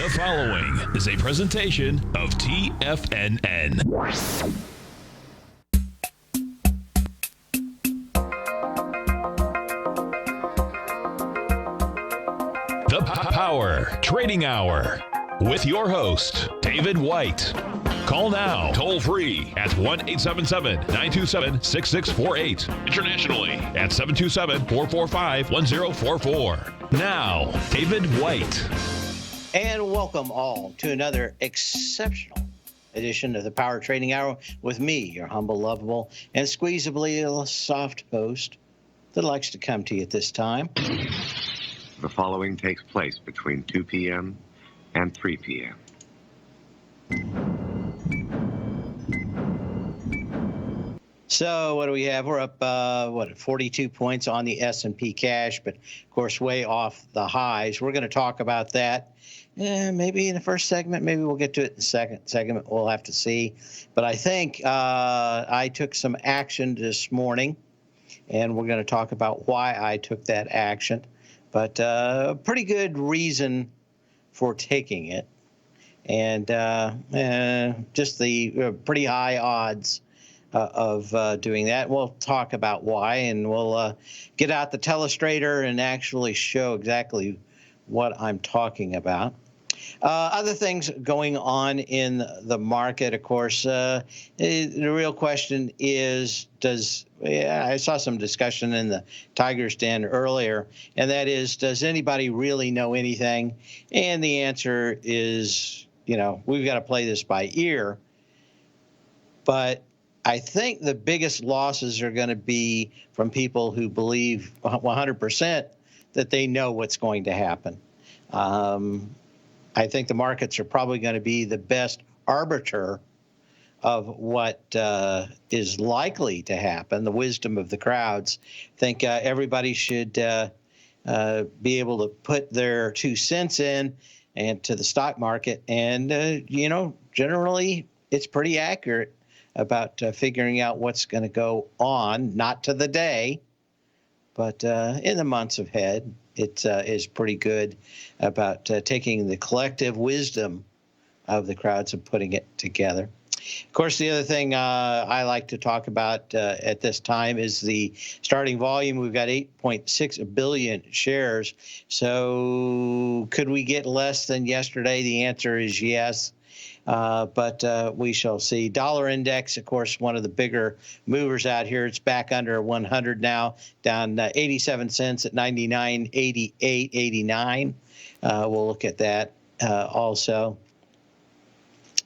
The following is a presentation of TFNN. The Power Trading Hour with your host, David White. Call now, toll free at 1-877-927-6648. Internationally at 727-445-1044. Now, David White. And welcome all to another exceptional edition of the Power Trading Hour with me, your humble, lovable, and squeezably soft host that likes to come to you at this time. The following takes place between 2 p.m. and 3 p.m. So what do we have? We're up, 42 points on the S&P cash, but of course way off the highs. We're going to talk about that. Maybe in the first segment, maybe we'll get to it in the second segment. We'll have to see. But I think I took some action this morning, and we're going to talk about why I took that action. But a pretty good reason for taking it, and just the pretty high odds of doing that. We'll talk about why, and we'll get out the telestrator and actually show exactly what I'm talking about. Other things going on in the market, of course, the real question is, I saw some discussion in the Tiger's Den earlier, and that is, does anybody really know anything? And the answer is, we've got to play this by ear. But I think the biggest losses are going to be from people who believe 100% that they know what's going to happen. I think the markets are probably going to be the best arbiter of what is likely to happen, the wisdom of the crowds. I think everybody should be able to put their 2 cents in and to the stock market. And, generally it's pretty accurate about figuring out what's going to go on, not to the day, but in the months ahead. It is pretty good about taking the collective wisdom of the crowds and putting it together. Of course, the other thing I like to talk about at this time is the starting volume. We've got 8.6 billion shares. So could we get less than yesterday? The answer is yes. But we shall see. Dollar index, of course, one of the bigger movers out here. It's back under 100 now, down 87 cents at 99.8889. We'll look at that also,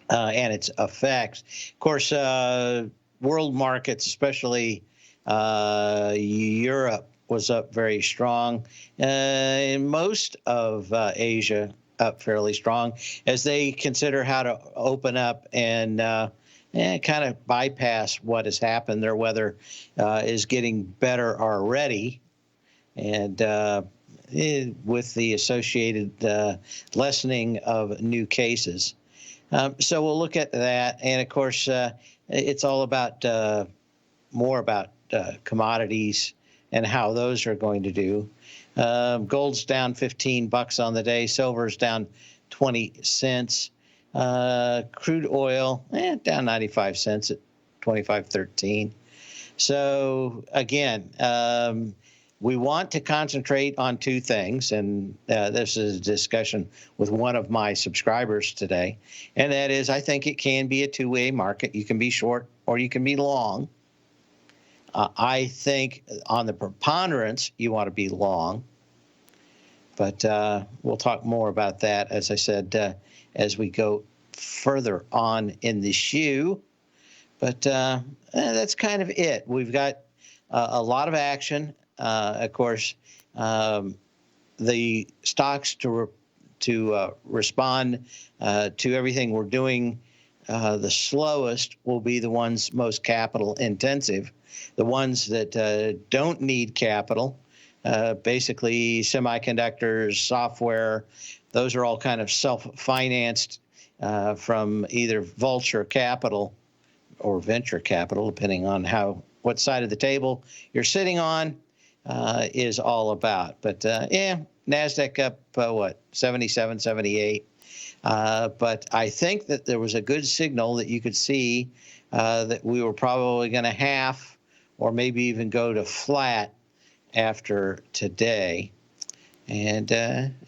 and its effects. Of course, world markets, especially Europe, was up very strong. In most of Asia, up fairly strong as they consider how to open up and kind of bypass what has happened. Their weather is getting better already, and with the associated lessening of new cases. So we'll look at that, and of course it's all about more about commodities and how those are going to do. Gold's down $15 on the day. Silver's down 20 cents. Crude oil down 95 cents at 25.13. So again, we want to concentrate on 2 things, and this is a discussion with one of my subscribers today, and that is, I think it can be a two-way market. You can be short or you can be long. I think on the preponderance, you want to be long, but we'll talk more about that, as I said, as we go further on in the shoe. But that's kind of it. We've got a lot of action. Of course, the stocks to respond to everything we're doing the slowest will be the ones most capital intensive. The ones that don't need capital, basically semiconductors, software, those are all kind of self-financed from either vulture capital or venture capital, depending on what side of the table you're sitting on, is all about. But NASDAQ up, 77, 78. But I think that there was a good signal that you could see that we were probably going to half or maybe even go to flat after today. And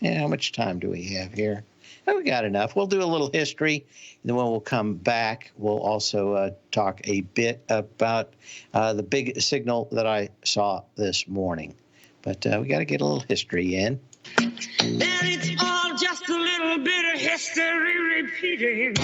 how much time do we have here? Oh, we got enough. We'll do a little history, and then when we'll come back, we'll also talk a bit about the big signal that I saw this morning. But we got to get a little history in. And it's all just a little bit of history repeating.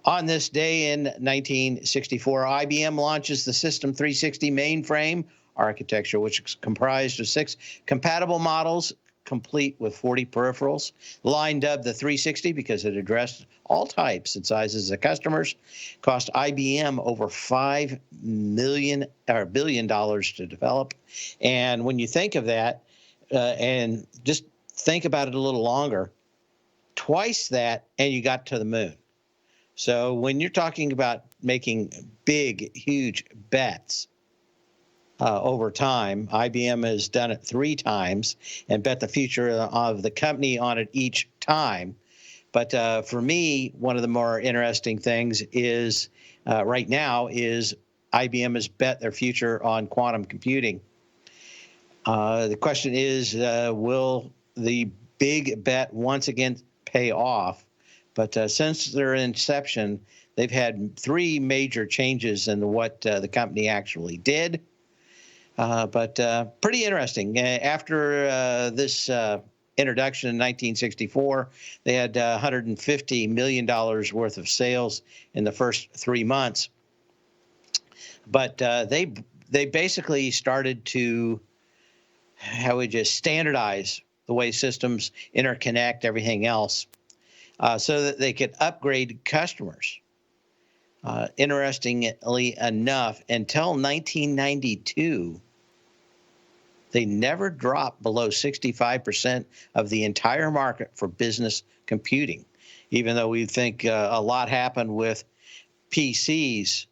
On this day in 1964, IBM launches the System 360 mainframe architecture, which is comprised of 6 compatible models, complete with 40 peripherals. The line dubbed the 360 because it addressed all types and sizes of customers. Cost IBM over $5 billion to develop. And when you think of that, and just think about it a little longer, twice that, and you got to the moon. So when you're talking about making big, huge bets over time, IBM has done it 3 times and bet the future of the company on it each time. But for me, one of the more interesting things is right now is IBM has bet their future on quantum computing. The question is, will the big bet once again pay off? But since their inception, they've had 3 major changes in what the company actually did. But pretty interesting. After this introduction in 1964, they had $150 million worth of sales in the first 3 months. But they basically started to, how would you standardize the way systems interconnect everything else so that they could upgrade customers. Interestingly enough, until 1992, they never dropped below 65% of the entire market for business computing. Even though we think a lot happened with PCs,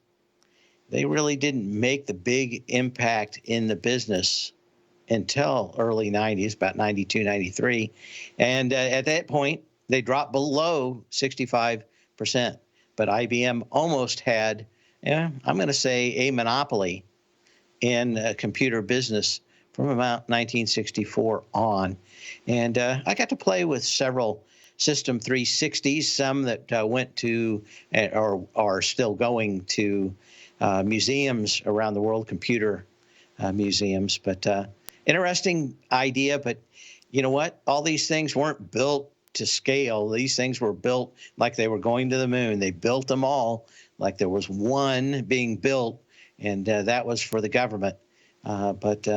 they really didn't make the big impact in the business until early 90s, about 92, 93. And at that point, they dropped below 65%. But IBM almost had, I'm going to say, a monopoly in computer business from about 1964 on. And I got to play with several System 360s, some that went to or are still going to museums around the world, computer museums. But interesting idea. But you know what? All these things weren't built to scale. These things were built like they were going to the moon. They built them all like there was one being built, and that was for the government. But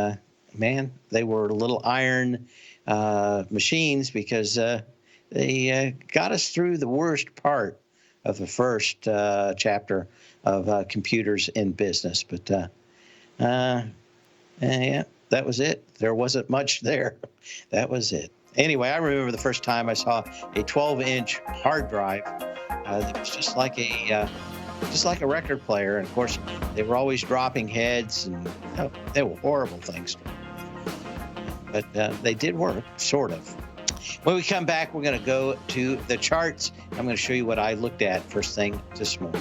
man, they were little iron machines because they got us through the worst part of the first chapter of computers in business. But yeah, that was it. There wasn't much there. That was it. Anyway, I remember the first time I saw a 12-inch hard drive that was just like a record player. And of course, they were always dropping heads, and they were horrible things. But they did work, sort of. When we come back, we're going to go to the charts. I'm going to show you what I looked at first thing this morning.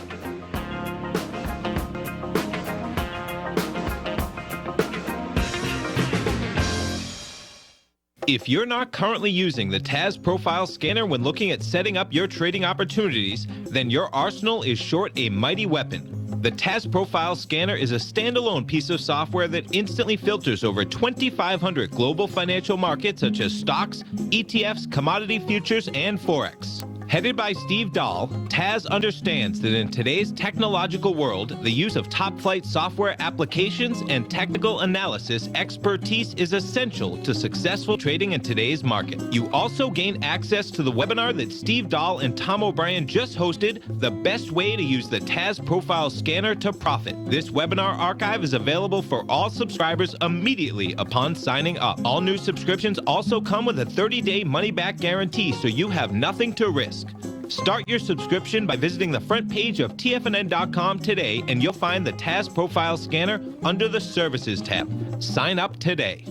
If you're not currently using the TAS Profile Scanner when looking at setting up your trading opportunities, then your arsenal is short a mighty weapon. The TAS Profile Scanner is a standalone piece of software that instantly filters over 2,500 global financial markets such as stocks, ETFs, commodity futures, and Forex. Headed by Steve Dahl, TAS understands that in today's technological world, the use of top-flight software applications and technical analysis expertise is essential to successful trading in today's market. You also gain access to the webinar that Steve Dahl and Tom O'Brien just hosted, The Best Way to Use the TAS Profile Scanner to Profit. This webinar archive is available for all subscribers immediately upon signing up. All new subscriptions also come with a 30-day money-back guarantee, so you have nothing to risk. Start your subscription by visiting the front page of TFNN.com today, and you'll find the TAS Profile Scanner under the Services tab. Sign up today.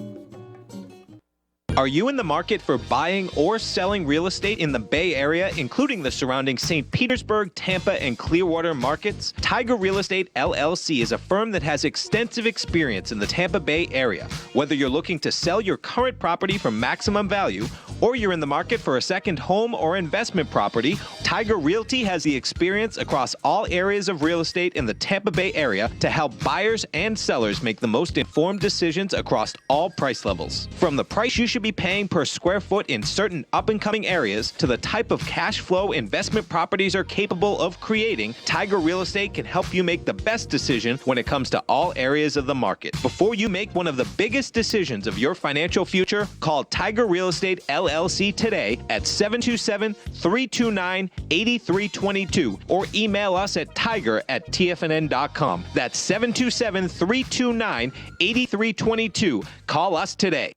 Are you in the market for buying or selling real estate in the Bay Area, including the surrounding St. Petersburg, Tampa, and Clearwater markets? Tiger Real Estate LLC is a firm that has extensive experience in the Tampa Bay area. Whether you're looking to sell your current property for maximum value, or you're in the market for a second home or investment property, Tiger Realty has the experience across all areas of real estate in the Tampa Bay area to help buyers and sellers make the most informed decisions across all price levels. From the price you should be paying per square foot in certain up-and-coming areas to the type of cash flow investment properties are capable of creating, Tiger Real Estate can help you make the best decision when it comes to all areas of the market. Before you make one of the biggest decisions of your financial future, call Tiger Real Estate LLC today at 727-329-8322 or email us at tiger@tfnn.com. That's 727-329-8322. Call us today.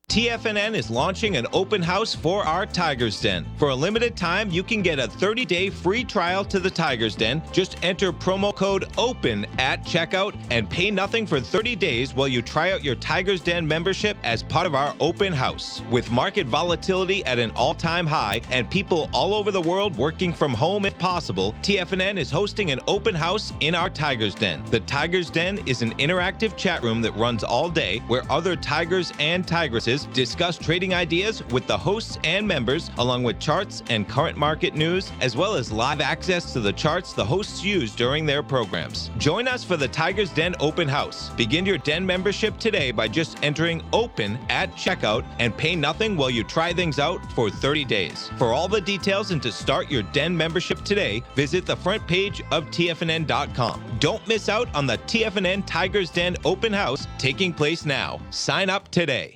TFNN is launching an open house for our Tiger's Den. For a limited time, you can get a 30-day free trial to the Tiger's Den. Just enter promo code OPEN at checkout and pay nothing for 30 days while you try out your Tiger's Den membership as part of our open house. With market volatility at an all-time high and people all over the world working from home if possible, TFNN is hosting an open house in our Tiger's Den. The Tiger's Den is an interactive chat room that runs all day where other tigers and tigresses discuss trading ideas with the hosts and members, along with charts and current market news, as well as live access to the charts the hosts use during their programs. Join us for the Tiger's Den Open House. Begin your Den membership today by just entering OPEN at checkout and pay nothing while you try things out for 30 days. For all the details and to start your Den membership today, visit the front page of TFNN.com. Don't miss out on the TFNN Tiger's Den Open House taking place now. Sign up today.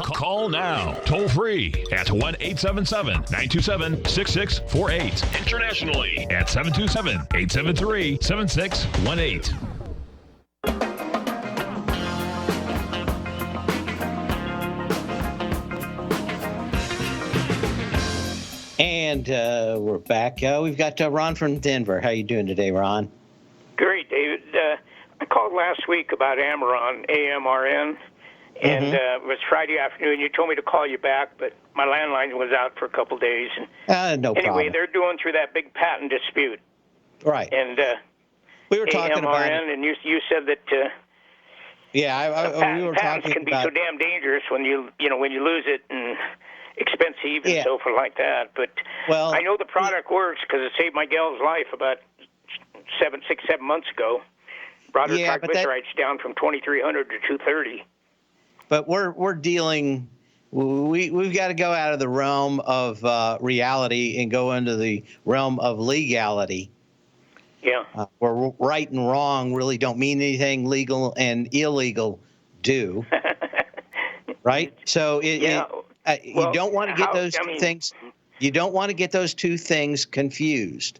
Call now, toll free at 1-877-927-6648. Internationally at 727-873-7618. And we're back. We've got Ron from Denver. How you doing today, Ron? Great, David. I called last week about Amaron, AMRN, and it was Friday afternoon. You told me to call you back, but my landline was out for a couple of days. No problem. Anyway, they're doing through that big patent dispute. Right. And we were talking about it. and you said that we were patents talking can be about so damn dangerous when you lose it and expensive and so forth like that. But I know the product works because it saved my gal's life about 7 months ago. Brought her triglycerides down from 2,300 to 230. But we're dealing. We've got to go out of the realm of reality and go into the realm of legality. Yeah. Where right and wrong really don't mean anything. Legal and illegal do. Right. So you don't want to get those two things. You don't want to get those two things confused.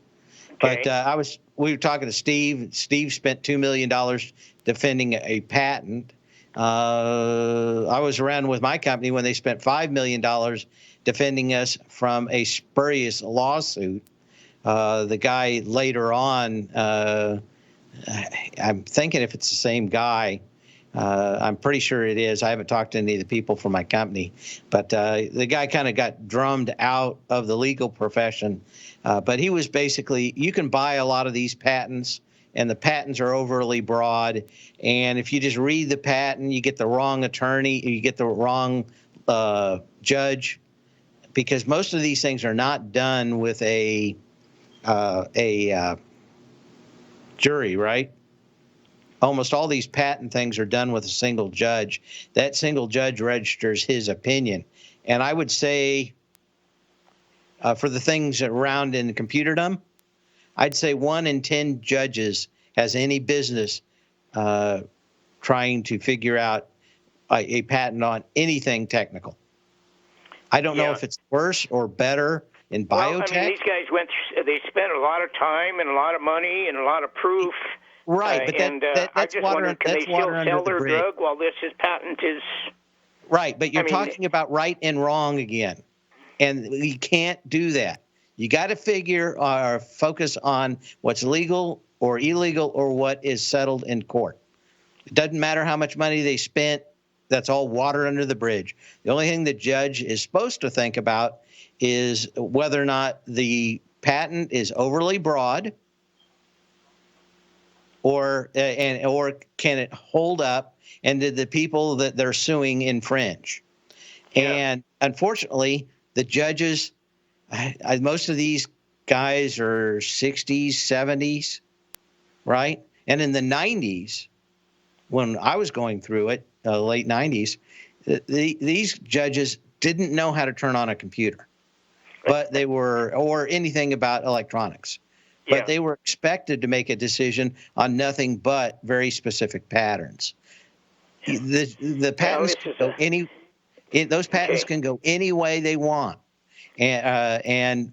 Okay. But we were talking to Steve. Steve spent $2 million defending a patent. I was around with my company when they spent $5 million defending us from a spurious lawsuit. The guy later on, I'm thinking if it's the same guy, I'm pretty sure it is. I haven't talked to any of the people from my company, but the guy kind of got drummed out of the legal profession. But he was basically, you can buy a lot of these patents, and the patents are overly broad. And if you just read the patent, you get the wrong attorney, you get the wrong judge, because most of these things are not done with a jury, right? Almost all these patent things are done with a single judge. That single judge registers his opinion. And I would say for the things around in computerdom, I'd say 1 in 10 judges has any business trying to figure out a patent on anything technical. I don't know if it's worse or better in biotech. Well, I mean, these guys they spent a lot of time and a lot of money and a lot of proof. Right, but I just wondered, can they still sell their drug while this patent is... Right, but you're talking about right and wrong again, and you can't do that. You got to figure or focus on what's legal or illegal or what is settled in court. It doesn't matter how much money they spent. that's all water under the bridge. The only thing the judge is supposed to think about is whether or not the patent is overly broad, or can it hold up, and did the people that they're suing infringe? Yeah. And unfortunately, the judges, most of these guys are 60s, 70s, right? And in the 90s, when I was going through it, late 90s, these judges didn't know how to turn on a computer, but they were, or anything about electronics. But they were expected to make a decision on nothing but very specific patterns. The patents can go those patents can go any way they want, and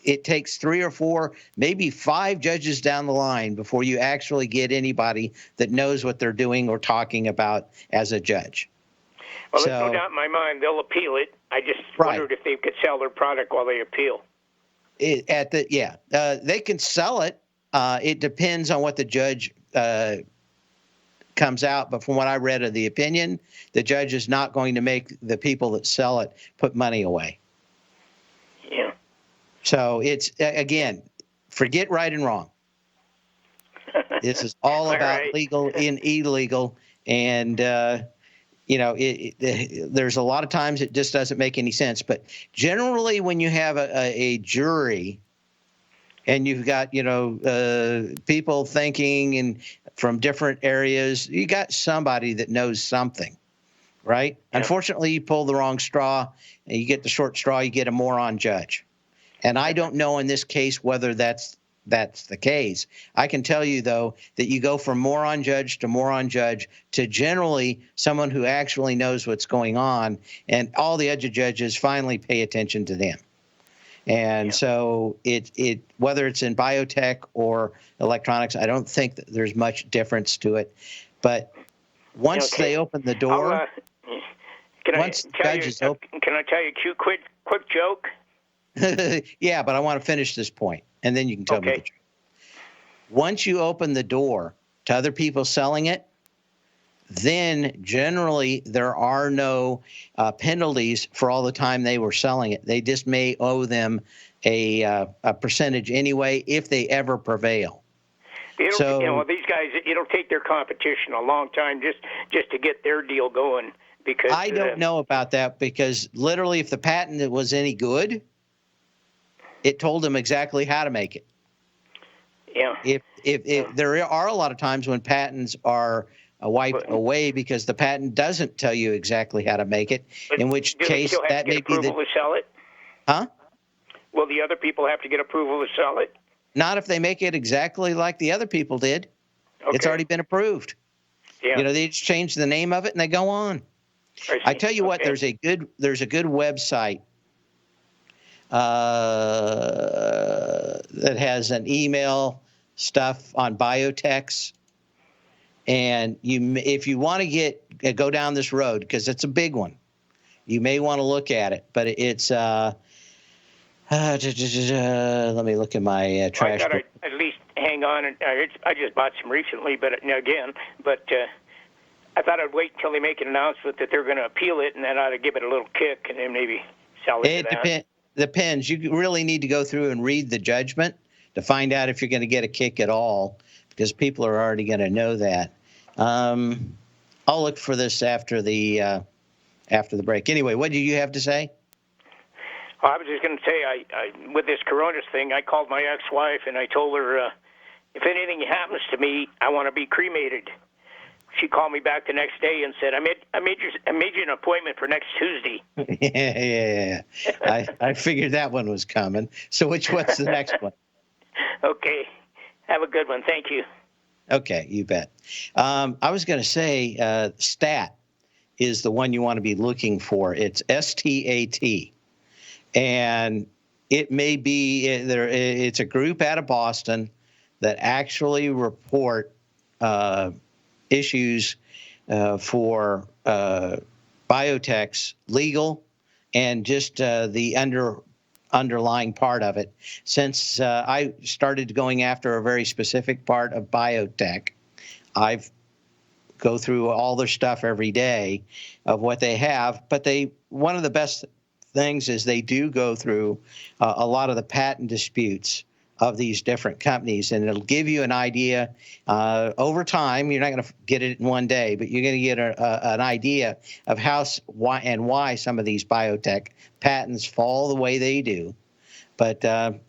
it takes 3 or 4, maybe 5 judges down the line before you actually get anybody that knows what they're doing or talking about as a judge. Well, there's no doubt in my mind they'll appeal it. I just wondered if they could sell their product while they appeal. They can sell it. It depends on what the judge comes out. But from what I read of the opinion, the judge is not going to make the people that sell it put money away. Yeah. So it's, again, forget right and wrong. This is all about legal and illegal. And, there's a lot of times it just doesn't make any sense. But generally, when you have a jury and you've got, people thinking and from different areas, you got somebody that knows something, right? Yeah. Unfortunately, you pull the wrong straw and you get the short straw, you get a moron judge. And I don't know in this case whether that's the case. I can tell you, though, that you go from moron judge to generally someone who actually knows what's going on, and all the other judges finally pay attention to them. And so it whether it's in biotech or electronics, I don't think that there's much difference to it. But once they open the door, can I tell you a cute quick joke? Yeah, but I want to finish this point, and then you can tell me the truth. Once you open the door to other people selling it, then generally there are no penalties for all the time they were selling it. They just may owe them a percentage anyway if they ever prevail. These guys, it'll take their competition a long time just to get their deal going. Because I don't know about that, because literally if the patent was any good, it told them exactly how to make it. Yeah. If there are a lot of times when patents are wiped away because the patent doesn't tell you exactly how to make it, in which case that may be approval to sell it? Huh? Will the other people have to get approval to sell it? Not if they make it exactly like the other people did. Okay. It's already been approved. Yeah. They just change the name of it and they go on. I tell you what, there's a good website that has an email stuff on biotechs, and if you want to go down this road, because it's a big one, you may want to look at it. But it's let me look at my trash. I gotta at least hang on, and I just bought some recently, but I thought I'd wait until they make an announcement that they're going to appeal it, and then I'd give it a little kick, and then maybe sell it. It depends. You really need to go through and read the judgment to find out if you're going to get a kick at all, because people are already going to know that. I'll look for this after the break. Anyway, what do you have to say? Well, I was just going to say, I with this Coronas thing, I called my ex-wife and I told her, if anything happens to me, I want to be cremated. She called me back the next day and said, I made you an appointment for next Tuesday. Yeah. I figured that one was coming. So what's the next one? Okay. Have a good one. Thank you. Okay, you bet. I was going to say STAT is the one you want to be looking for. It's STAT. And it may be it's a group out of Boston that actually report issues for biotechs, legal, and just the underlying part of it. Since I started going after a very specific part of biotech, I've go through all their stuff every day of what they have. But one of the best things is they do go through a lot of the patent disputes of these different companies, and it'll give you an idea over time. You're not going to get it in one day, but you're going to get an idea of why some of these biotech patents fall the way they do. But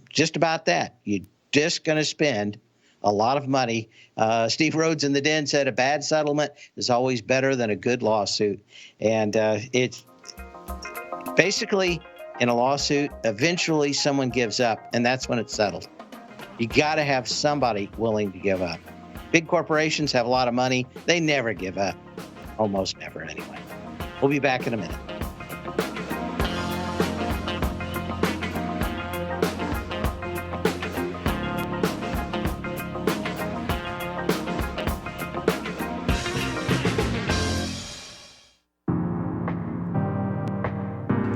just about that, you're just going to spend a lot of money. Steve Rhodes in the Den said a bad settlement is always better than a good lawsuit. And it's basically, in a lawsuit, eventually someone gives up, and that's when it's settled. You got to have somebody willing to give up. Big corporations have a lot of money. They never give up. Almost never, anyway. We'll be back in a minute.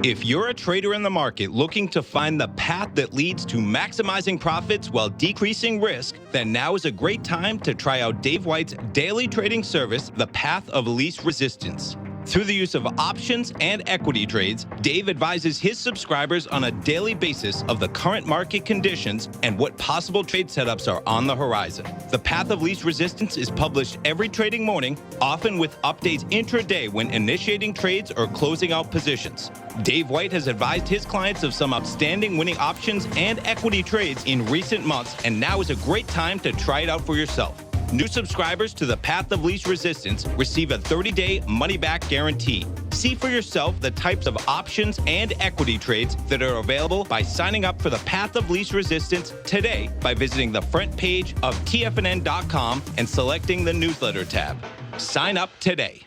If you're a trader in the market looking to find the path that leads to maximizing profits while decreasing risk, then now is a great time to try out Dave White's daily trading service, The Path of Least Resistance. Through the use of options and equity trades, Dave advises his subscribers on a daily basis of the current market conditions and what possible trade setups are on the horizon. The Path of Least Resistance is published every trading morning, often with updates intraday when initiating trades or closing out positions. Dave White has advised his clients of some outstanding winning options and equity trades in recent months, and now is a great time to try it out for yourself. New subscribers to the Path of Least Resistance receive a 30-day money-back guarantee. See for yourself the types of options and equity trades that are available by signing up for the Path of Least Resistance today by visiting the front page of TFNN.com and selecting the newsletter tab. Sign up today.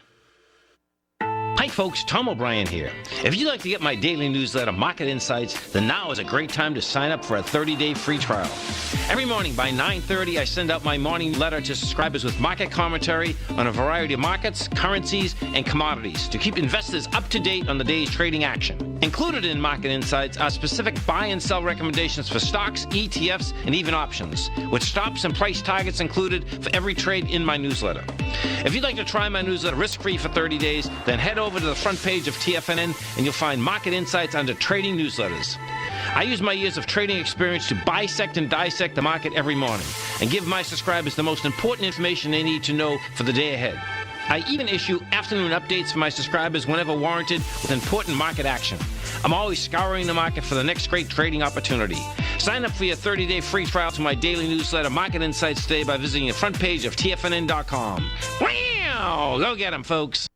Hi folks, Tom O'Brien here. If you'd like to get my daily newsletter, Market Insights, then now is a great time to sign up for a 30-day free trial. Every morning by 9:30, I send out my morning letter to subscribers with market commentary on a variety of markets, currencies, and commodities to keep investors up to date on the day's trading action. Included in Market Insights are specific buy and sell recommendations for stocks, ETFs, and even options, with stops and price targets included for every trade in my newsletter. If you'd like to try my newsletter risk-free for 30 days, then head over to the front page of TFNN and you'll find Market Insights under Trading Newsletters. I use my years of trading experience to bisect and dissect the market every morning and give my subscribers the most important information they need to know for the day ahead. I even issue afternoon updates for my subscribers whenever warranted with important market action. I'm always scouring the market for the next great trading opportunity. Sign up for your 30-day free trial to my daily newsletter, Market Insights, today by visiting the front page of TFNN.com. Wow! Go get them, folks.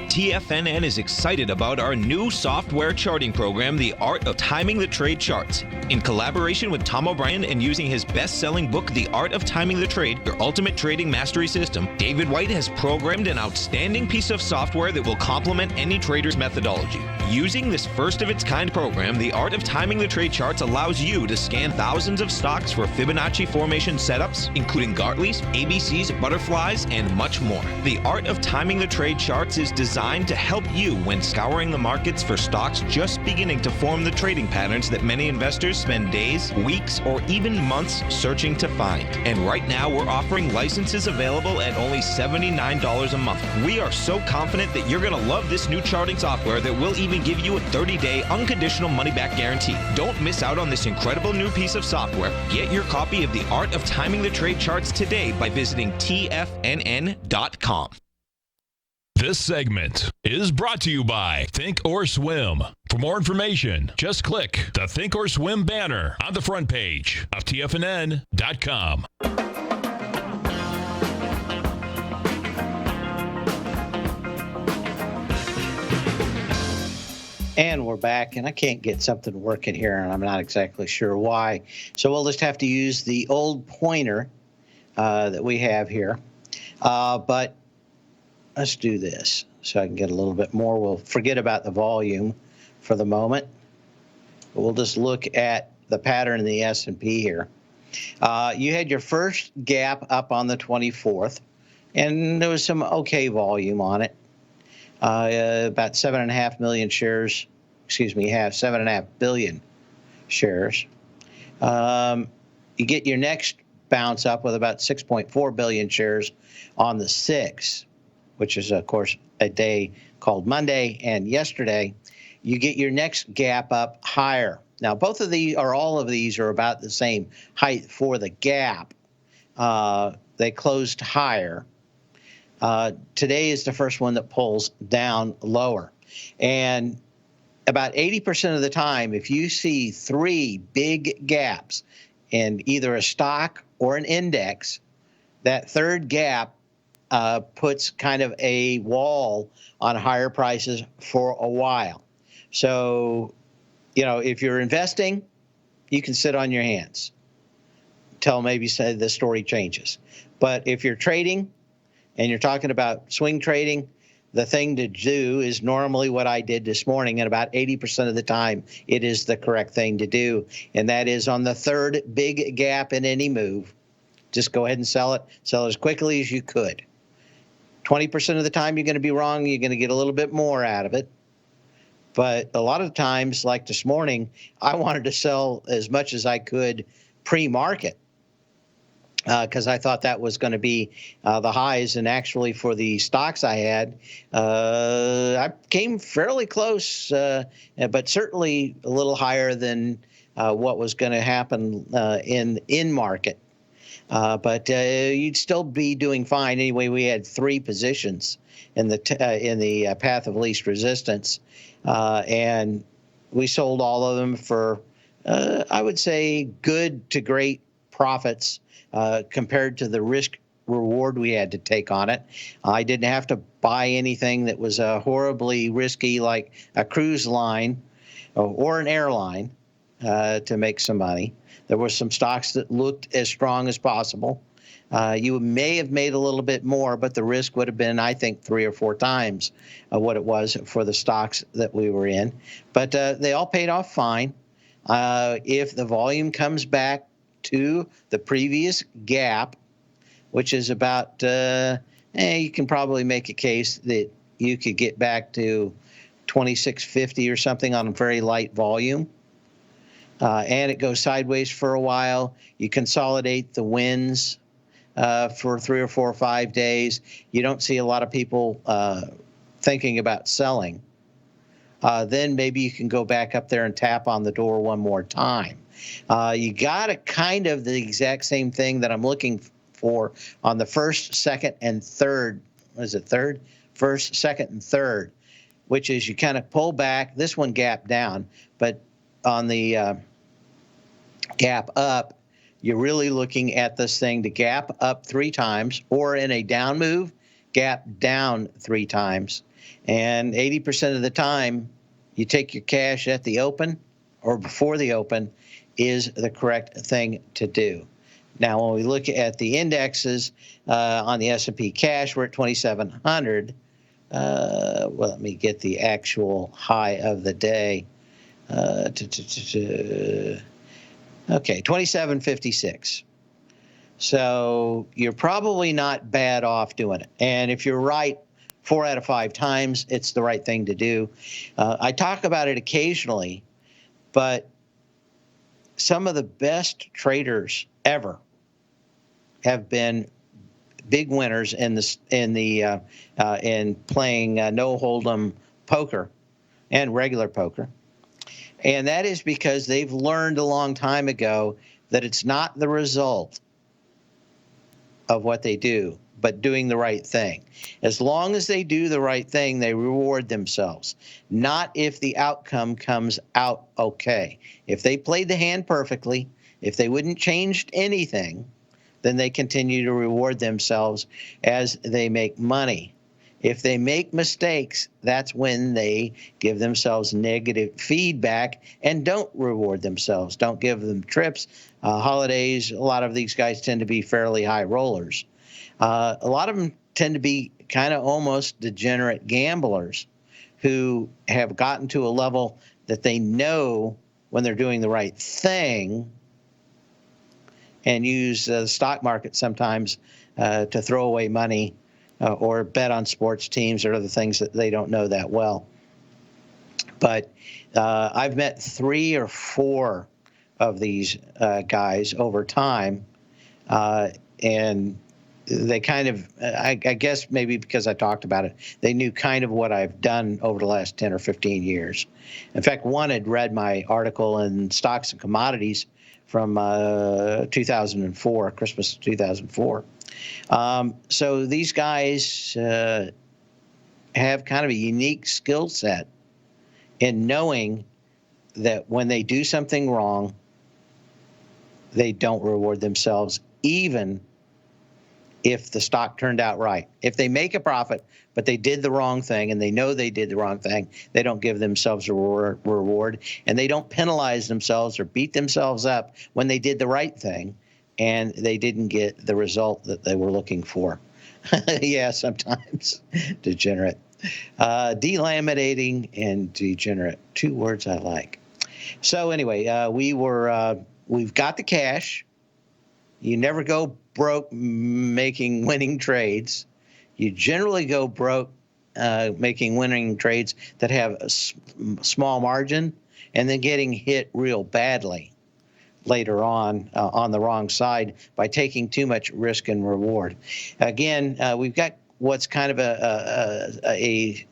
TFNN is excited about our new software charting program, The Art of Timing the Trade Charts. In collaboration with Tom O'Brien and using his best-selling book, The Art of Timing the Trade, Your Ultimate Trading Mastery System, David White has programmed an outstanding piece of software that will complement any trader's methodology. Using this first-of-its-kind program, The Art of Timing the Trade Charts allows you to scan thousands of stocks for Fibonacci formation setups, including Gartley's, ABC's, butterflies, and much more. The Art of Timing the Trade Charts is designed to help you when scouring the markets for stocks just beginning to form the trading patterns that many investors spend days, weeks, or even months searching to find. And right now, we're offering licenses available at only $79 a month. We are so confident that you're going to love this new charting software that will even give you a 30-day unconditional money-back guarantee. Don't miss out on this incredible new piece of software. Get your copy of The Art of Timing the Trade Charts today by visiting TFNN.com. This segment is brought to you by Think or Swim. For more information, just click the Think or Swim banner on the front page of TFNN.com. And we're back, and I can't get something working here, and I'm not exactly sure why. So we'll just have to use the old pointer that we have here. But let's do this so I can get a little bit more. We'll forget about the volume for the moment. We'll just look at the pattern in the S&P here. You had your first gap up on the 24th, and there was some okay volume on it. About 7.5 million shares. Excuse me, you have 7.5 billion shares. You get your next bounce up with about 6.4 billion shares on the 6th, which is, of course, a day called Monday, and yesterday. You get your next gap up higher. Now, both of these, or all of these, are about the same height for the gap. They closed higher. Today is the first one that pulls down lower. And about 80% of the time, if you see three big gaps in either a stock or an index, that third gap puts kind of a wall on higher prices for a while. So, if you're investing, you can sit on your hands until maybe say the story changes. But if you're trading and you're talking about swing trading, the thing to do is normally what I did this morning, and about 80% of the time, it is the correct thing to do. And that is on the third big gap in any move, just go ahead and sell it as quickly as you could. 20% of the time, you're going to be wrong. You're going to get a little bit more out of it. But a lot of times, like this morning, I wanted to sell as much as I could pre-market because I thought that was going to be the highs. And actually, for the stocks I had, I came fairly close, but certainly a little higher than what was going to happen in market. But you'd still be doing fine anyway. We had three positions in the path of least resistance, and we sold all of them for I would say good to great profits compared to the risk reward we had to take on it. I didn't have to buy anything that was horribly risky, like a cruise line or an airline, to make some money. There were some stocks that looked as strong as possible. You may have made a little bit more, but the risk would have been, I think, 3 or 4 times what it was for the stocks that we were in. But they all paid off fine. If the volume comes back to the previous gap, which is about, you can probably make a case that you could get back to 2650 or something on a very light volume. And it goes sideways for a while. You consolidate the wins for 3 or 4 or 5 days. You don't see a lot of people thinking about selling. Then maybe you can go back up there and tap on the door one more time. You got to kind of the exact same thing that I'm looking for on the first, second, and third. Is it third? First, second, and third, which is you kind of pull back. This one gapped down, but on the gap up, you're really looking at this thing to gap up 3 times, or in a down move, gap down 3 times. And 80% of the time, you take your cash at the open or before the open is the correct thing to do. Now, when we look at the indexes on the S&P cash, we're at 2,700. Well, let me get the actual high of the day. Okay, 2756. So you're probably not bad off doing it. And if you're right 4 out of 5 times, it's the right thing to do. I talk about it occasionally, but some of the best traders ever have been big winners in playing no hold'em poker and regular poker. And that is because they've learned a long time ago that it's not the result of what they do, but doing the right thing. As long as they do the right thing, they reward themselves. Not if the outcome comes out okay. If they played the hand perfectly, if they wouldn't change anything, then they continue to reward themselves as they make money. If they make mistakes, that's when they give themselves negative feedback and don't reward themselves. Don't give them trips. Holidays, a lot of these guys tend to be fairly high rollers. A lot of them tend to be kind of almost degenerate gamblers who have gotten to a level that they know when they're doing the right thing, and use the stock market sometimes to throw away money or bet on sports teams or other things that they don't know that well. But I've met 3 or 4 of these guys over time And they kind of, I guess maybe because I talked about it, they knew kind of what I've done over the last 10 or 15 years. In fact, one had read my article in Stocks and Commodities from 2004, Christmas of 2004. So these guys have kind of a unique skill set in knowing that when they do something wrong, they don't reward themselves, even if the stock turned out right. If they make a profit, but they did the wrong thing and they know they did the wrong thing, they don't give themselves a reward, and they don't penalize themselves or beat themselves up when they did the right thing and they didn't get the result that they were looking for. Yeah, sometimes degenerate. Delaminating and degenerate, 2 words I like. So anyway, we've got the cash. You never go broke making winning trades. You generally go broke making winning trades that have a small margin and then getting hit real badly later on the wrong side by taking too much risk and reward. Again, we've got what's kind of a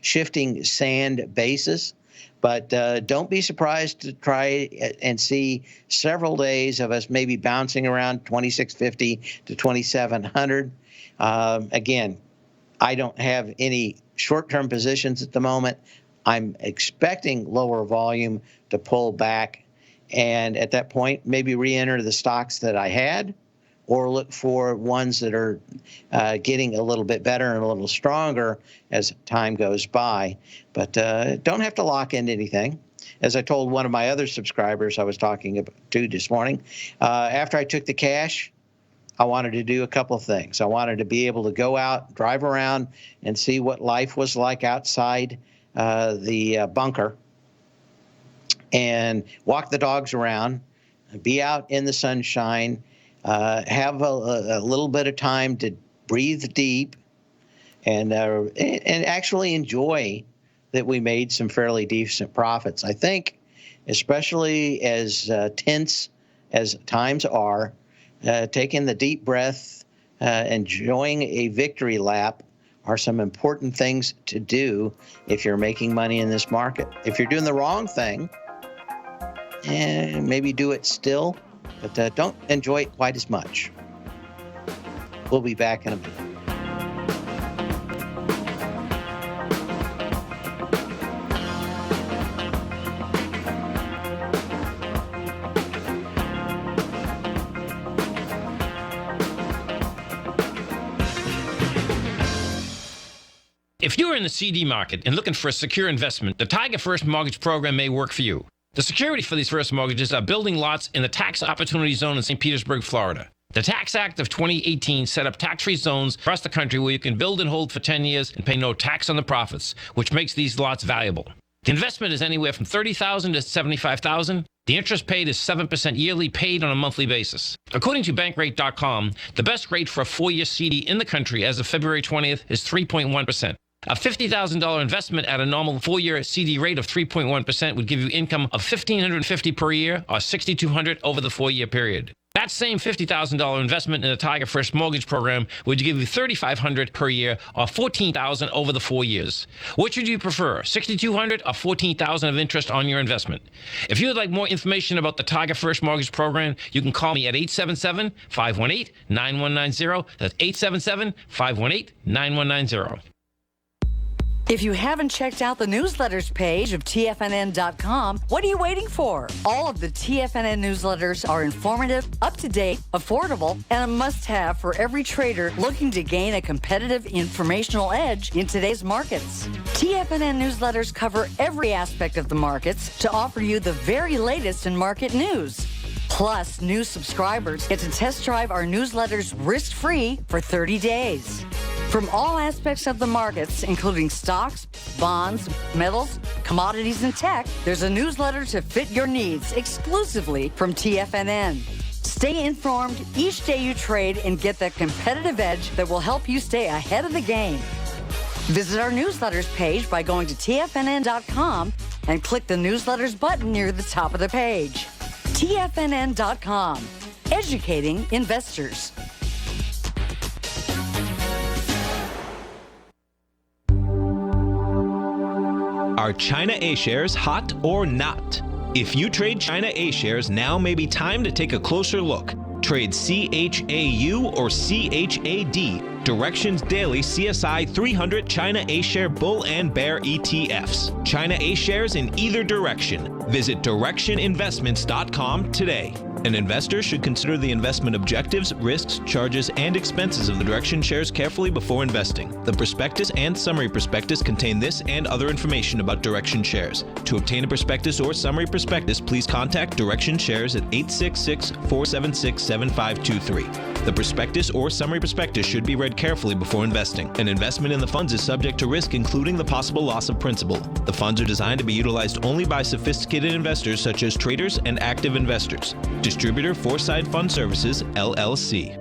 shifting sand basis. But don't be surprised to try and see several days of us maybe bouncing around 2650 to 2700. Again, I don't have any short-term positions at the moment. I'm expecting lower volume to pull back, and at that point, maybe re-enter the stocks that I had, or look for ones that are getting a little bit better and a little stronger as time goes by. But don't have to lock into anything. As I told one of my other subscribers I was talking to this morning, after I took the cash, I wanted to do a couple of things. I wanted to be able to go out, drive around, and see what life was like outside the bunker, and walk the dogs around, be out in the sunshine, have a little bit of time to breathe deep, and actually enjoy that we made some fairly decent profits. I think, especially as tense as times are, taking the deep breath, enjoying a victory lap are some important things to do if you're making money in this market. If you're doing the wrong thing, maybe do it still, but don't enjoy it quite as much. We'll be back in a minute. If you're in the CD market and looking for a secure investment, the Tiger First Mortgage Program may work for you. The security for these first mortgages are building lots in the Tax Opportunity Zone in St. Petersburg, Florida. The Tax Act of 2018 set up tax-free zones across the country where you can build and hold for 10 years and pay no tax on the profits, which makes these lots valuable. The investment is anywhere from $30,000 to $75,000. The interest paid is 7% yearly, paid on a monthly basis. According to Bankrate.com, the best rate for a 4-year CD in the country as of February 20th is 3.1%. A $50,000 investment at a normal 4-year CD rate of 3.1% would give you income of $1,550 per year or $6,200 over the 4-year period. That same $50,000 investment in the Tiger First Mortgage Program would give you $3,500 per year or $14,000 over the 4 years. Which would you prefer, $6,200 or $14,000 of interest on your investment? If you would like more information about the Tiger First Mortgage Program, you can call me at 877-518-9190. That's 877-518-9190. If you haven't checked out the newsletters page of TFNN.com, what are you waiting for? All of the TFNN newsletters are informative, up-to-date, affordable, and a must-have for every trader looking to gain a competitive informational edge in today's markets. TFNN newsletters cover every aspect of the markets to offer you the very latest in market news. Plus, new subscribers get to test drive our newsletters risk-free for 30 days. From all aspects of the markets, including stocks, bonds, metals, commodities, and tech, there's a newsletter to fit your needs exclusively from TFNN. Stay informed each day you trade and get that competitive edge that will help you stay ahead of the game. Visit our newsletters page by going to TFNN.com and click the newsletters button near the top of the page. TFNN.com. educating investors. Are China A shares hot or not? If you trade China A shares, now may be time to take a closer look. Trade CHAU or CHAD, Directions Daily CSI 300 China A Share Bull and Bear ETFs. China A shares in either direction. Visit directioninvestments.com today. An investor should consider the investment objectives, risks, charges, and expenses of the Direction shares carefully before investing. The prospectus and summary prospectus contain this and other information about Direction shares. To obtain a prospectus or summary prospectus, please contact Direction shares at 866-476-7523. The prospectus or summary prospectus should be read carefully before investing. An investment in the funds is subject to risk, including the possible loss of principal. The funds are designed to be utilized only by sophisticated investors such as traders and active investors. Distributor Foreside Fund Services, LLC.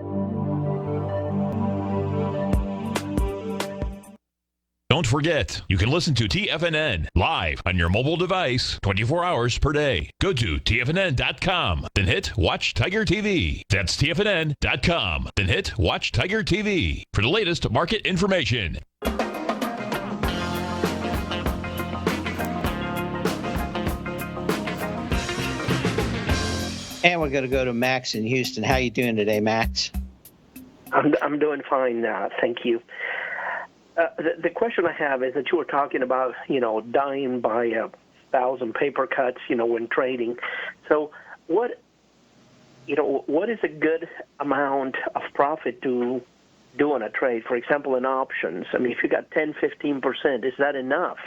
Don't forget, you can listen to TFNN live on your mobile device 24 hours per day. Go to TFNN.com, then hit Watch Tiger TV. That's TFNN.com, then hit Watch Tiger TV for the latest market information. And we're going to go to Max in Houston. How you doing today, Max? I'm doing fine, thank you. The question I have is that you were talking about, dying by 1,000 paper cuts, when trading. So what is a good amount of profit to do on a trade? For example, in options. I mean, if you got 10, 15%, is that enough?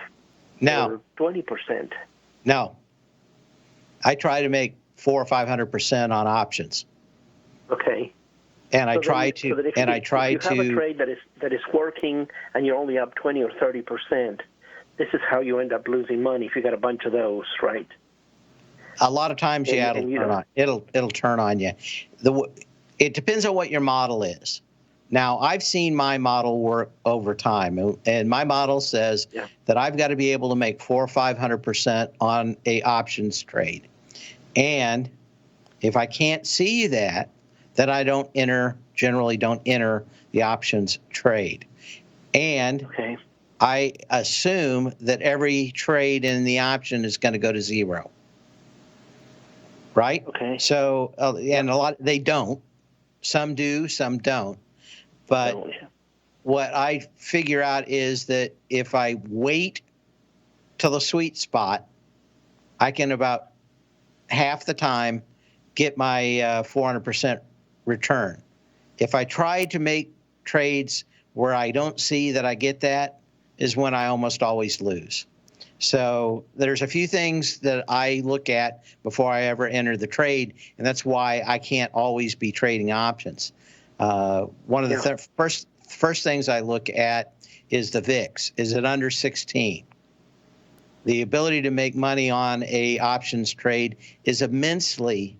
No. Or 20%? No. I try to make 400 or 500% on options. Okay. And so I try to. If you have a trade that is working and you're only up 20 or 30%, this is how you end up losing money if you got a bunch of those, right? A lot of times, it'll turn on you. It depends on what your model is. Now, I've seen my model work over time, and my model says that I've got to be able to make 400 or 500% on a options trade. And if I can't see that, then I generally don't enter the options trade. And I assume that every trade in the option is going to go to zero. Right? Okay. So, and a lot, they don't. Some do, some don't. But what I figure out is that if I wait till the sweet spot, I can about half the time get my 400% return. If I try to make trades where I don't see that I get that, is when I almost always lose. So there's a few things that I look at before I ever enter the trade, and that's why I can't always be trading options. One of the first things I look at is the VIX. Is it under 16? The ability to make money on a options trade is immensely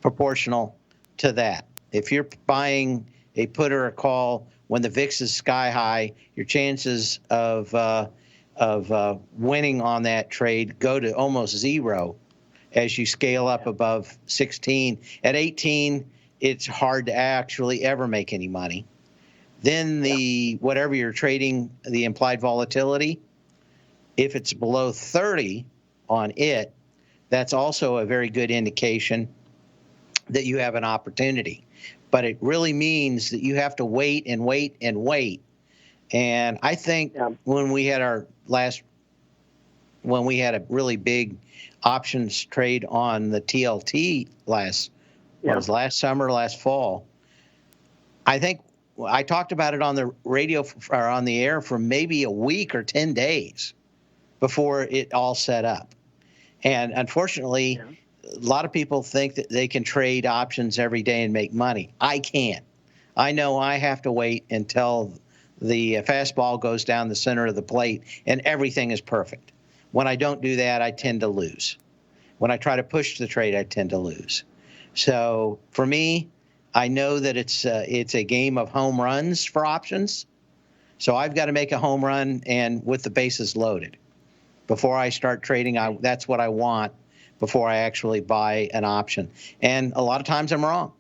proportional to that. If you're buying a put or a call when the VIX is sky high, your chances of winning on that trade go to almost zero as you scale up above 16. At 18, it's hard to actually ever make any money. Then whatever you're trading, the implied volatility, if it's below 30 on it, that's also a very good indication that you have an opportunity. But it really means that you have to wait and wait and wait. And I think when we had a really big options trade on the TLT last summer, last fall, I think I talked about it on the radio or on the air for maybe a week or 10 days before it all set up. And unfortunately, a lot of people think that they can trade options every day and make money. I can't. I know I have to wait until the fastball goes down the center of the plate and everything is perfect. When I don't do that, I tend to lose. When I try to push the trade, I tend to lose. So for me, I know that it's a game of home runs for options. So I've got to make a home run and with the bases loaded. Before I start trading, that's what I want. before I actually buy an option. And a lot of times I'm wrong.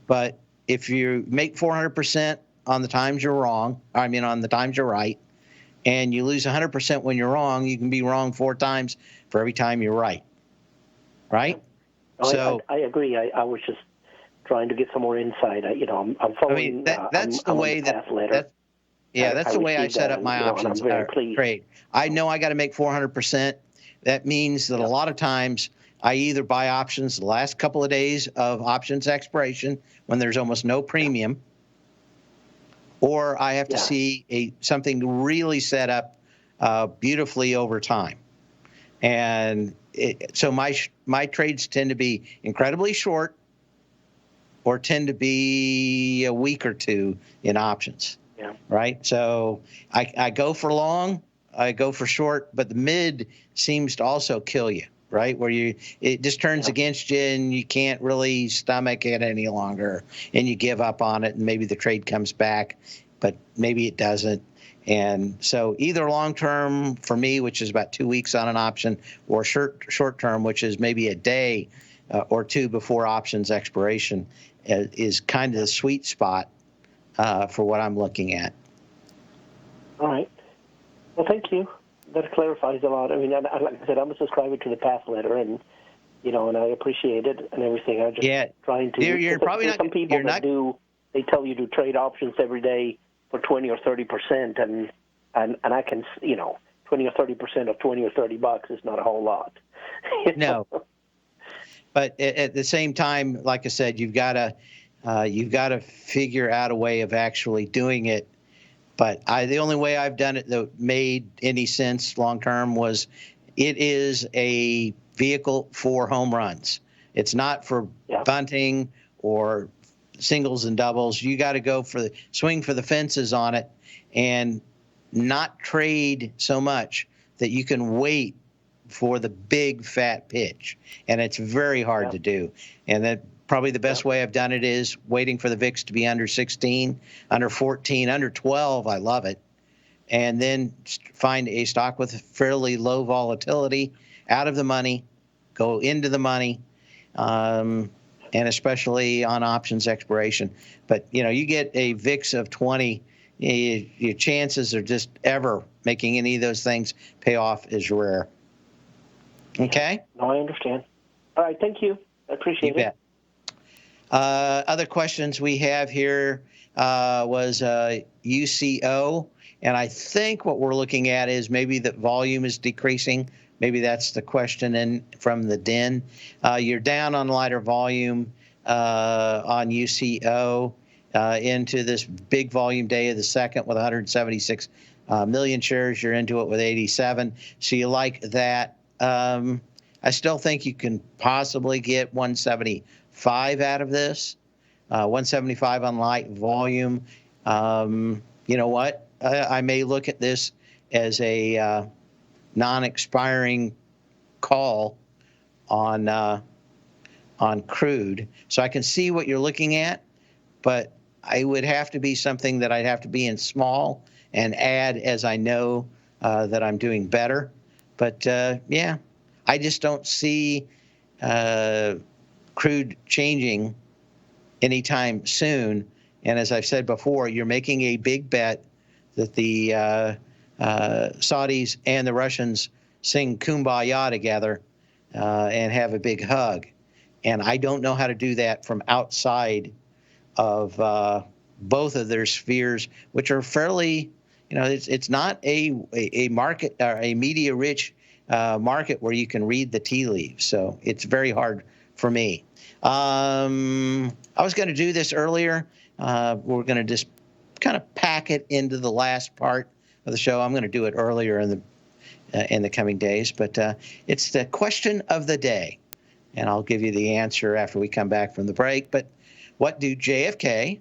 But if you make 400% on the times you're wrong, on the times you're right, and you lose 100% when you're wrong, you can be wrong 4 times for every time you're right. Right? So I agree. I was just trying to get some more insight. I'm following. That's the way that's the way I set up my options trade. I know I got to make 400%. That means that a lot of times I either buy options the last couple of days of options expiration when there's almost no premium, or I have to see something really set up beautifully over time. And so my trades tend to be incredibly short, or tend to be a week or two in options. Yeah. Right. So I go for long, I go for short, but the mid seems to also kill you. Right, where it just turns against you, and you can't really stomach it any longer, and you give up on it, and maybe the trade comes back, but maybe it doesn't. And so either long term for me, which is about 2 weeks on an option, or short term, which is maybe a day or two before options expiration, is kind of the sweet spot for what I'm looking at. All right. Well, thank you. That clarifies a lot. Like I said, I'm a subscriber to the Path letter, and and I appreciate it and everything. I'm just trying to. You're probably not. Some people they tell you to trade options every day for 20 or 30%, and I can 20 or 30% of $20 or $30 is not a whole lot. No. But at the same time, like I said, you've got to figure out a way of actually doing it. But the only way I've done it that made any sense long term was it is a vehicle for home runs. It's not for bunting or singles and doubles. You got to go swing for the fences on it, and not trade so much that you can wait for the big fat pitch. And it's very hard to do. And that probably the best way I've done it is waiting for the VIX to be under 16, under 14, under 12. I love it. And then find a stock with fairly low volatility, out of the money, go into the money, and especially on options expiration. But, you get a VIX of 20, your chances are just ever making any of those things pay off is rare. Okay? No, I understand. All right, thank you. I appreciate it. Other questions we have here was UCO, and I think what we're looking at is maybe the volume is decreasing. Maybe that's the question from the den. You're down on lighter volume on UCO into this big volume day of the second with 176 million shares. You're into it with 87. So you like that. I still think you can possibly get 175 out of this, 175 on light volume. You know what? I may look at this as a non-expiring call on crude. So I can see what you're looking at, but I would have to be something that I'd have to be in small and add as I know that I'm doing better. But I just don't see crude changing anytime soon. And as I've said before, you're making a big bet that the Saudis and the Russians sing Kumbaya together and have a big hug. And I don't know how to do that from outside of both of their spheres, which are fairly, it's not a market or a media-rich market where you can read the tea leaves. So it's very hard for me. I was going to do this earlier. We're going to just kind of pack it into the last part of the show. I'm going to do it earlier in the coming days, but it's the question of the day, and I'll give you the answer after we come back from the break. But what do JFK,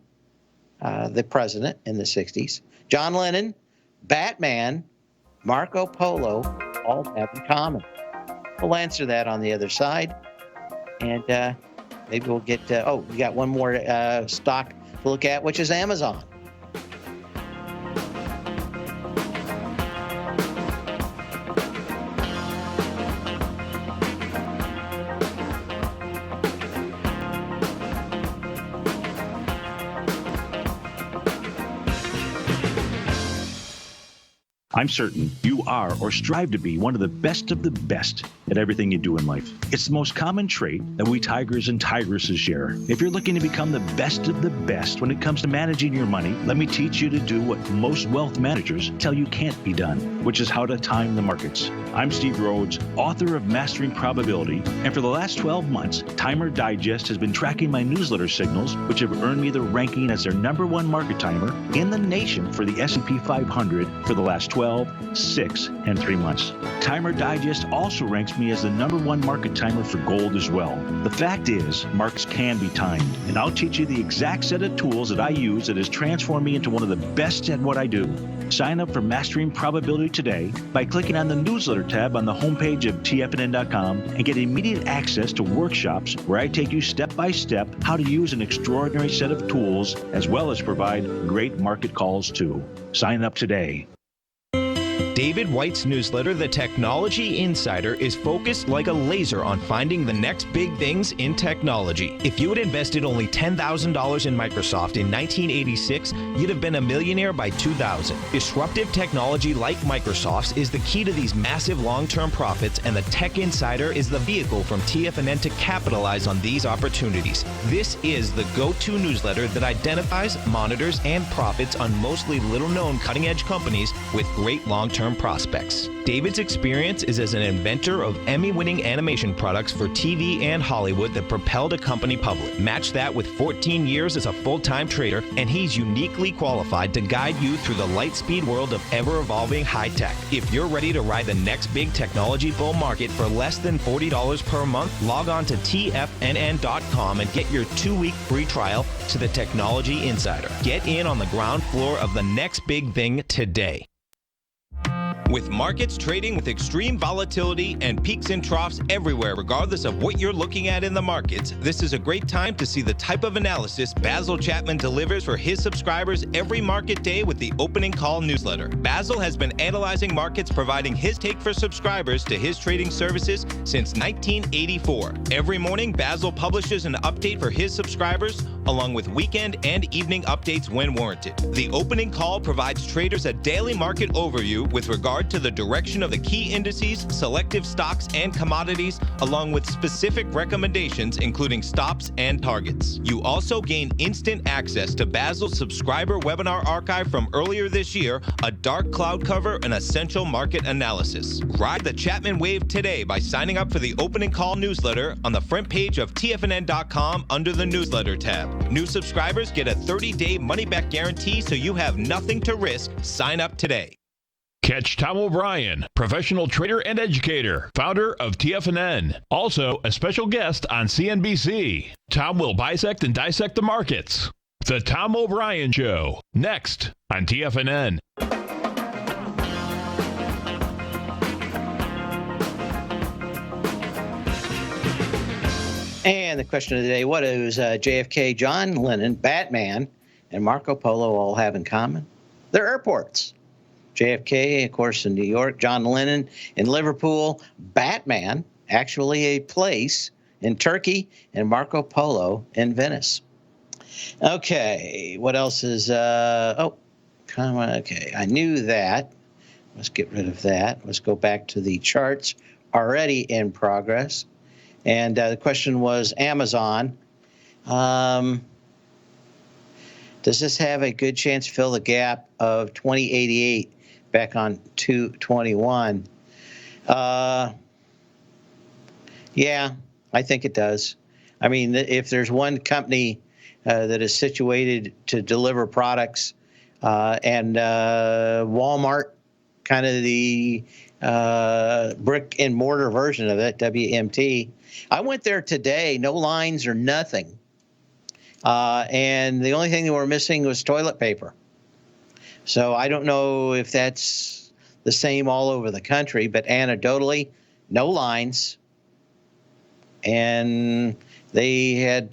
the president in the 60s, John Lennon, Batman, Marco Polo all have in common? We'll answer that on the other side, and maybe we'll get we got one more stock to look at, which is Amazon. I'm certain you are or strive to be one of the best at everything you do in life. It's the most common trait that we tigers and tigresses share. If you're looking to become the best of the best when it comes to managing your money, let me teach you to do what most wealth managers tell you can't be done, which is how to time the markets. I'm Steve Rhodes, author of Mastering Probability, and for the last 12 months, Timer Digest has been tracking my newsletter signals, which have earned me the ranking as their #1 market timer in the nation for the S&P 500 for the last 12, 6, and 3 months. Timer Digest also ranks me as the #1 market timer for gold as well. The fact is, markets can be timed, and I'll teach you the exact set of tools that I use that has transformed me into one of the best at what I do. Sign up for Mastering Probability today by clicking on the newsletter tab on the homepage of TFNN.com and get immediate access to workshops where I take you step by step how to use an extraordinary set of tools as well as provide great market calls too. Sign up today. David White's newsletter, The Technology Insider, is focused like a laser on finding the next big things in technology. If you had invested only $10,000 in Microsoft in 1986, you'd have been a millionaire by 2000. Disruptive technology like Microsoft's is the key to these massive long-term profits, and the Tech Insider is the vehicle from TFNN to capitalize on these opportunities. This is the go-to newsletter that identifies, monitors, and profits on mostly little-known cutting-edge companies with great long-term prospects. David's experience is as an inventor of Emmy-winning animation products for TV and Hollywood that propelled a company public. Match that with 14 years as a full-time trader, and he's uniquely qualified to guide you through the light-speed world of ever-evolving high-tech. If you're ready to ride the next big technology bull market for less than $40 per month, log on to TFNN.com and get your 2-week free trial to the Technology Insider. Get in on the ground floor of the next big thing today. With markets trading with extreme volatility and peaks and troughs everywhere, regardless of what you're looking at in the markets, this is a great time to see the type of analysis Basil Chapman delivers for his subscribers every market day with the Opening Call newsletter. Basil has been analyzing markets, providing his take for subscribers to his trading services since 1984. Every morning, Basil publishes an update for his subscribers, along with weekend and evening updates when warranted. The Opening Call provides traders a daily market overview with regard to the direction of the key indices, selective stocks, and commodities, along with specific recommendations, including stops and targets. You also gain instant access to Basil's subscriber webinar archive from earlier this year, a dark cloud cover, and essential market analysis. Ride the Chapman wave today by signing up for the Opening Call newsletter on the front page of TFNN.com under the newsletter tab. New subscribers get a 30-day money-back guarantee, so you have nothing to risk. Sign up today. Catch Tom O'Brien, professional trader and educator, founder of TFNN. Also, a special guest on CNBC. Tom will bisect and dissect the markets. The Tom O'Brien Show, next on TFNN. And the question of the day, what does JFK, John Lennon, Batman, and Marco Polo all have in common? They're airports. JFK, of course, in New York, John Lennon in Liverpool, Batman, actually a place in Turkey, and Marco Polo in Venice. Okay, what else is, okay, I knew that. Let's get rid of that. Let's go back to the charts already in progress. And the question was Amazon. Does this have a good chance to fill the gap of 2088 back on 221? Yeah, I think it does. I mean, if there's one company that is situated to deliver products, and Walmart, kind of the brick and mortar version of it, WMT. I went there today, no lines or nothing. And the only thing that we're missing was toilet paper. So I don't know if that's the same all over the country, but anecdotally, no lines. And they had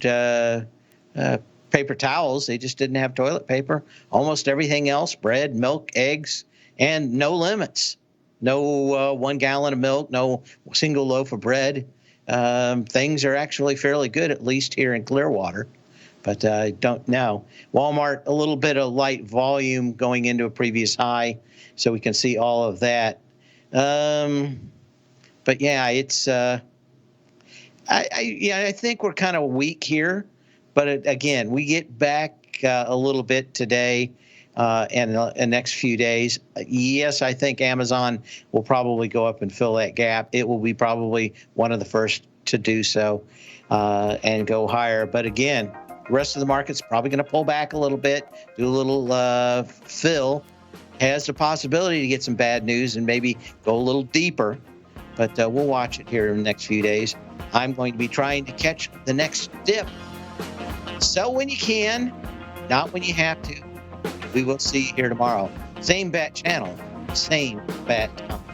paper towels. They just didn't have toilet paper. Almost everything else, bread, milk, eggs, and no limits. No 1 gallon of milk, no single loaf of bread. Things are actually fairly good, at least here in Clearwater. but I don't know. Walmart, a little bit of light volume going into a previous high, so we can see all of that. But yeah, it's I think we're kind of weak here, but again, we get back a little bit today and the next few days. Yes, I think Amazon will probably go up and fill that gap. It will be probably one of the first to do so and go higher. But again, the rest of the market's probably going to pull back a little bit, do a little fill. Has the possibility to get some bad news and maybe go a little deeper, but we'll watch it here in the next few days. I'm going to be trying to catch the next dip. Sell when you can, not when you have to. We will see you here tomorrow. Same bat channel, same bat time.